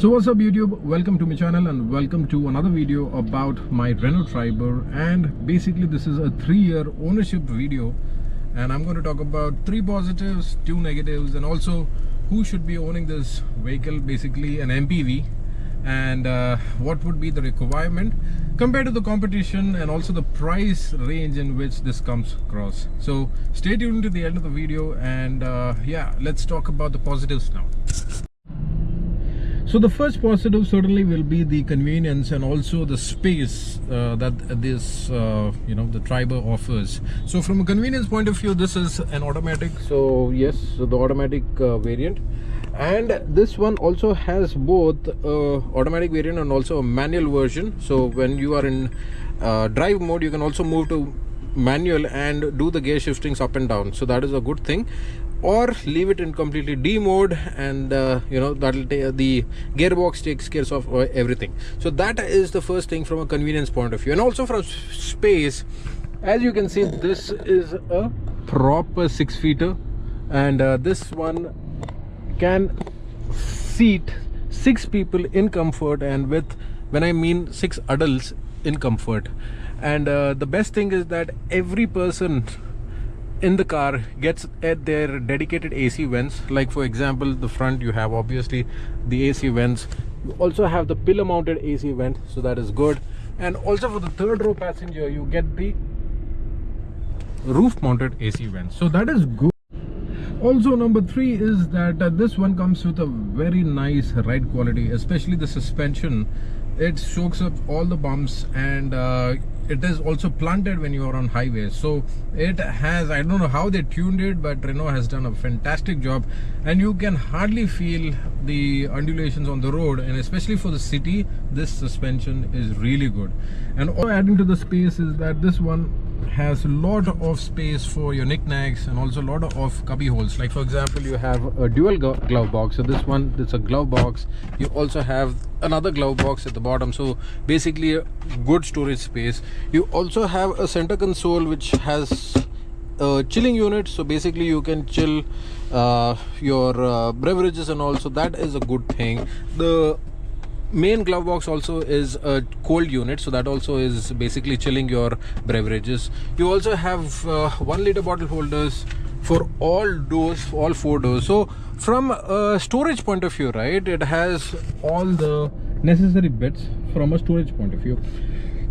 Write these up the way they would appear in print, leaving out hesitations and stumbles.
So what's up YouTube, welcome to my channel and welcome to another video about my Renault Triber. And basically this is a 3-year ownership video and I'm going to talk about 3 positives, 2 negatives, and also who should be owning this vehicle, basically an MPV, and what would be the requirement compared to the competition and also the price range in which this comes across. So stay tuned to the end of the video and yeah, let's talk about the positives now. So the first positive certainly will be the convenience and also the space that this the Triber offers. So from a convenience point of view, this is an automatic, so yes, so the automatic variant, and this one also has both automatic variant and also a manual version. So when you are in drive mode, you can also move to manual and do the gear shiftings up and down, so that is a good thing, or leave it in completely D mode and that'll take the gearbox takes care of everything. So that is the first thing from a convenience point of view. And also from space, as you can see, this is a proper 6-feeder, and this one can seat 6 people in comfort, and with, when I mean 6 adults in comfort. And the best thing is that every person in the car gets at their dedicated AC vents. Like for example, the front, you have obviously the AC vents, you also have the pillar mounted AC vent, so that is good. And also for the third row passenger, you get the roof mounted AC vent, so that is good. Also, number 3 is that this one comes with a very nice ride quality, especially the suspension. It soaks up all the bumps, and it is also planted when you are on highways. So it has, I don't know how they tuned it, but Renault has done a fantastic job, and you can hardly feel the undulations on the road. And especially for the city, this suspension is really good. And also adding to the space is that this one has a lot of space for your knickknacks and also a lot of cubby holes. Like for example, you have a dual glove box, so this one, it's a glove box. You also have another glove box at the bottom, so basically a good storage space. You also have a center console which has a chilling unit, so basically you can chill your beverages, and also that is a good thing. The main glove box also is a cold unit, so that also is basically chilling your beverages. You also have 1 liter bottle holders for all doors, all 4 doors. So from a storage point of view, right, it has all the necessary bits from a storage point of view.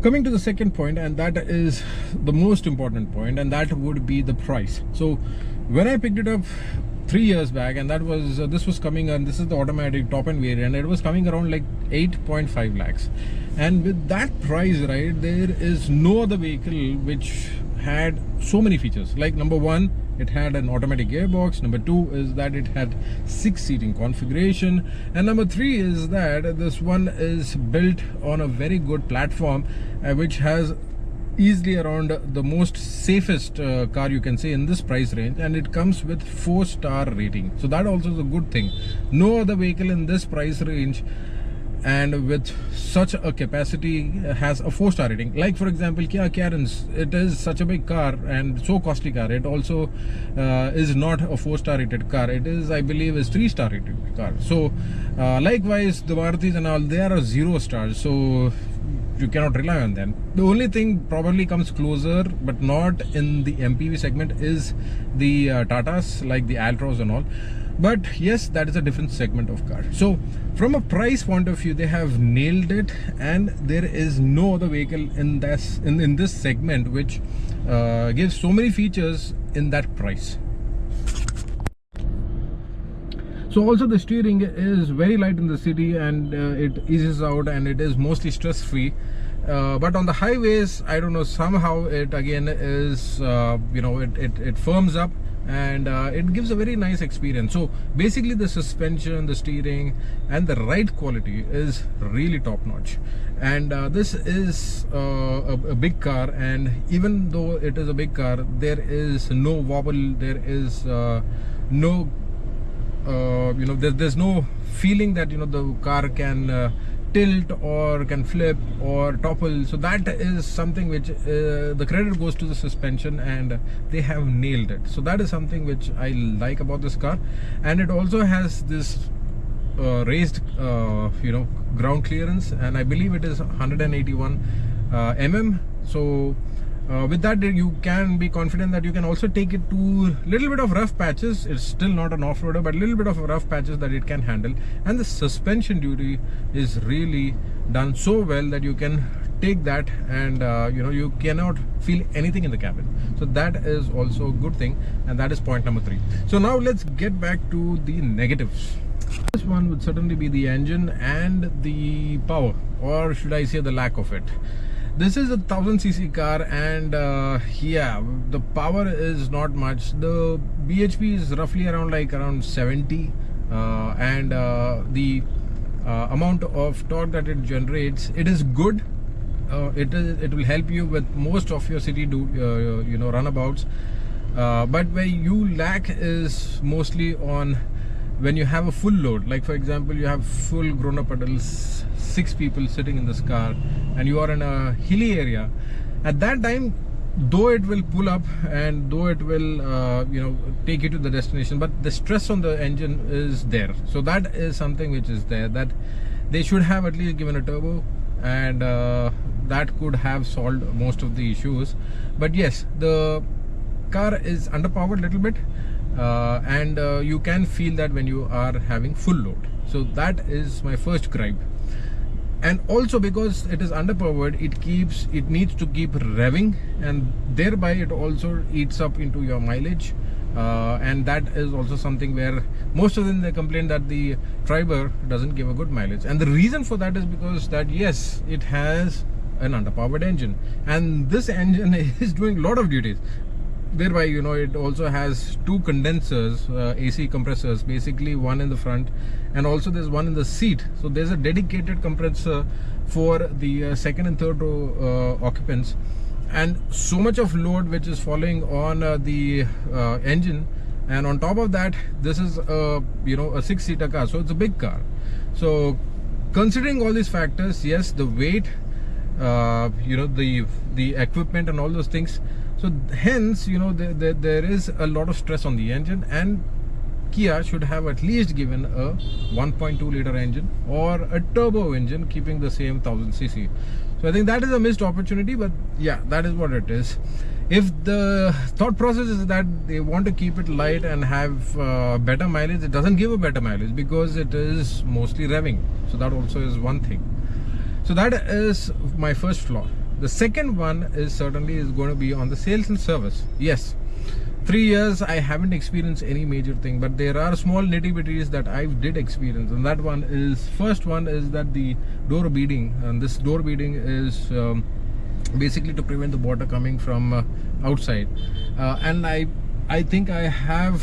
Coming to the second point, and that is the most important point, and that would be the price. So when I picked it up 3 years back, and that was this was coming, and this is the automatic top end variant, it was coming around like 8.5 lakhs. And with that price, right, there is no other vehicle which had so many features. Like number 1, it had an automatic gearbox. Number 2 is that it had 6 seating configuration, and number 3 is that this one is built on a very good platform which has easily around the most safest car you can say in this price range, and it comes with 4-star rating. So that also is a good thing. No other vehicle in this price range and with such a capacity has a 4-star rating. Like for example, Kia Carens, it is such a big car and so costly car. It also is not a 4-star rated car. It is, I believe, is 3-star rated car. So likewise, the Marutis and all, they are a 0 stars, so you cannot rely on them. The only thing probably comes closer, but not in the MPV segment, is the Tatas, like the Altros and all. But yes, that is a different segment of car. So from a price point of view, they have nailed it, and there is no other vehicle in this segment which gives so many features in that price. So also the steering is very light in the city, and it eases out, and it is mostly stress free. But on the highways, I don't know, somehow it again is it firms up, and it gives a very nice experience. So basically the suspension, the steering, and the ride quality is really top notch. And this is a big car, and even though it is a big car, there is no wobble, there is no there's no feeling that the car can tilt or can flip or topple. So that is something which the credit goes to the suspension, and they have nailed it. So that is something which I like about this car. And it also has this raised ground clearance, and I believe it is 181 mm. So with that you can be confident that you can also take it to little bit of rough patches. It's still not an off-roader, but little bit of rough patches that it can handle. And the suspension duty is really done so well that you can take that and you cannot feel anything in the cabin. So that is also a good thing, and that is point number 3. So now let's get back to the negatives. This one would certainly be the engine and the power, or should I say the lack of it. This is a 1000cc car, and yeah, the power is not much. The bhp is roughly around 70, and the amount of torque that it generates, it is good. It will help you with most of your city runabouts, but where you lack is mostly on when you have a full load. Like for example, you have full grown-up adults, 6 people sitting in this car, and you are in a hilly area. At that time, though it will pull up and though it will take you to the destination, but the stress on the engine is there. So that is something which is there, that they should have at least given a turbo, and that could have solved most of the issues. But yes, the car is underpowered a little bit, and you can feel that when you are having full load. So that is my first gripe. And also because it is underpowered, it needs to keep revving, and thereby it also eats up into your mileage, and that is also something where most of them, they complain that the Triber doesn't give a good mileage. And the reason for that is because that yes, it has an underpowered engine, and this engine is doing a lot of duties. Thereby, it also has 2 condensers, AC compressors, basically one in the front, and also there's one in the seat. So there's a dedicated compressor for the second and third row occupants, and so much of load which is following on the engine. And on top of that, this is a 6-seater car, so it's a big car. So considering all these factors, yes, the weight, the equipment and all those things, so hence there is a lot of stress on the engine, and Kia should have at least given a 1.2 liter engine or a turbo engine keeping the same 1000cc. So I think that is a missed opportunity, but yeah, that is what it is. If the thought process is that they want to keep it light and have better mileage, it doesn't give a better mileage because it is mostly revving. So that also is one thing. So that is my first flaw. The second one is certainly going to be on the sales and service. Yes, 3 years I haven't experienced any major thing, but there are small nitty-gritties that I did experience, and that one is, first one is that the door beading, and this door beading is basically to prevent the water coming from outside, and I think I have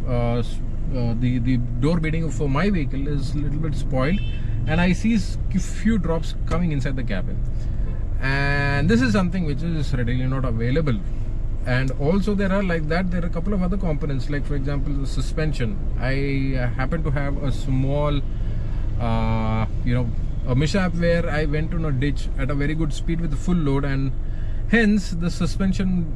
the door beading for my vehicle is a little bit spoiled, and I see few drops coming inside the cabin, and this is something which is readily not available. And also there are a couple of other components, like for example the suspension. I happen to have a small a mishap where I went on a ditch at a very good speed with a full load, and hence the suspension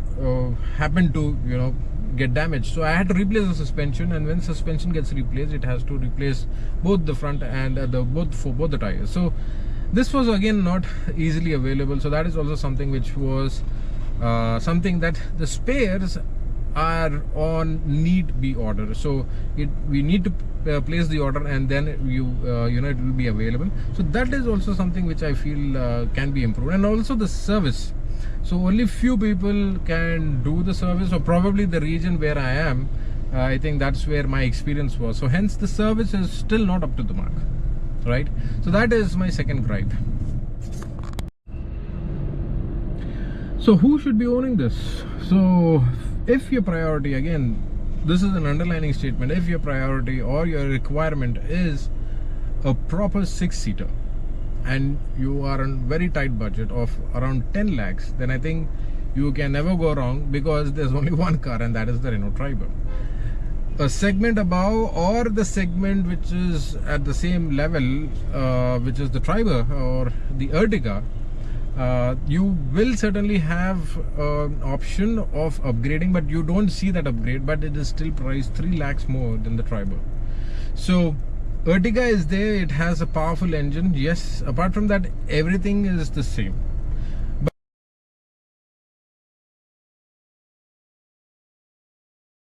happened to get damaged. So I had to replace the suspension, and when suspension gets replaced, it has to replace both the front and both the tires. So this was again not easily available. So that is also something which was something that the spares are on need be order. So we need to place the order, and then it will be available. So that is also something which I feel can be improved. And also the service. So only few people can do the service, or probably the region where I am, I think that's where my experience was. So hence the service is still not up to the mark, right? So that is my second gripe. So who should be owning this? So if your priority, again, this is an underlining statement, if your priority or your requirement is a proper 6-seater, and you are on very tight budget of around 10 lakhs, then I think you can never go wrong, because there's only one car, and that is the Renault Triber. A segment above, or the segment which is at the same level, which is the Triber or the Ertiga, you will certainly have an option of upgrading, but you don't see that upgrade, but it is still priced 3 lakhs more than the Triber. So Ertiga is there, it has a powerful engine, yes. Apart from that, everything is the same.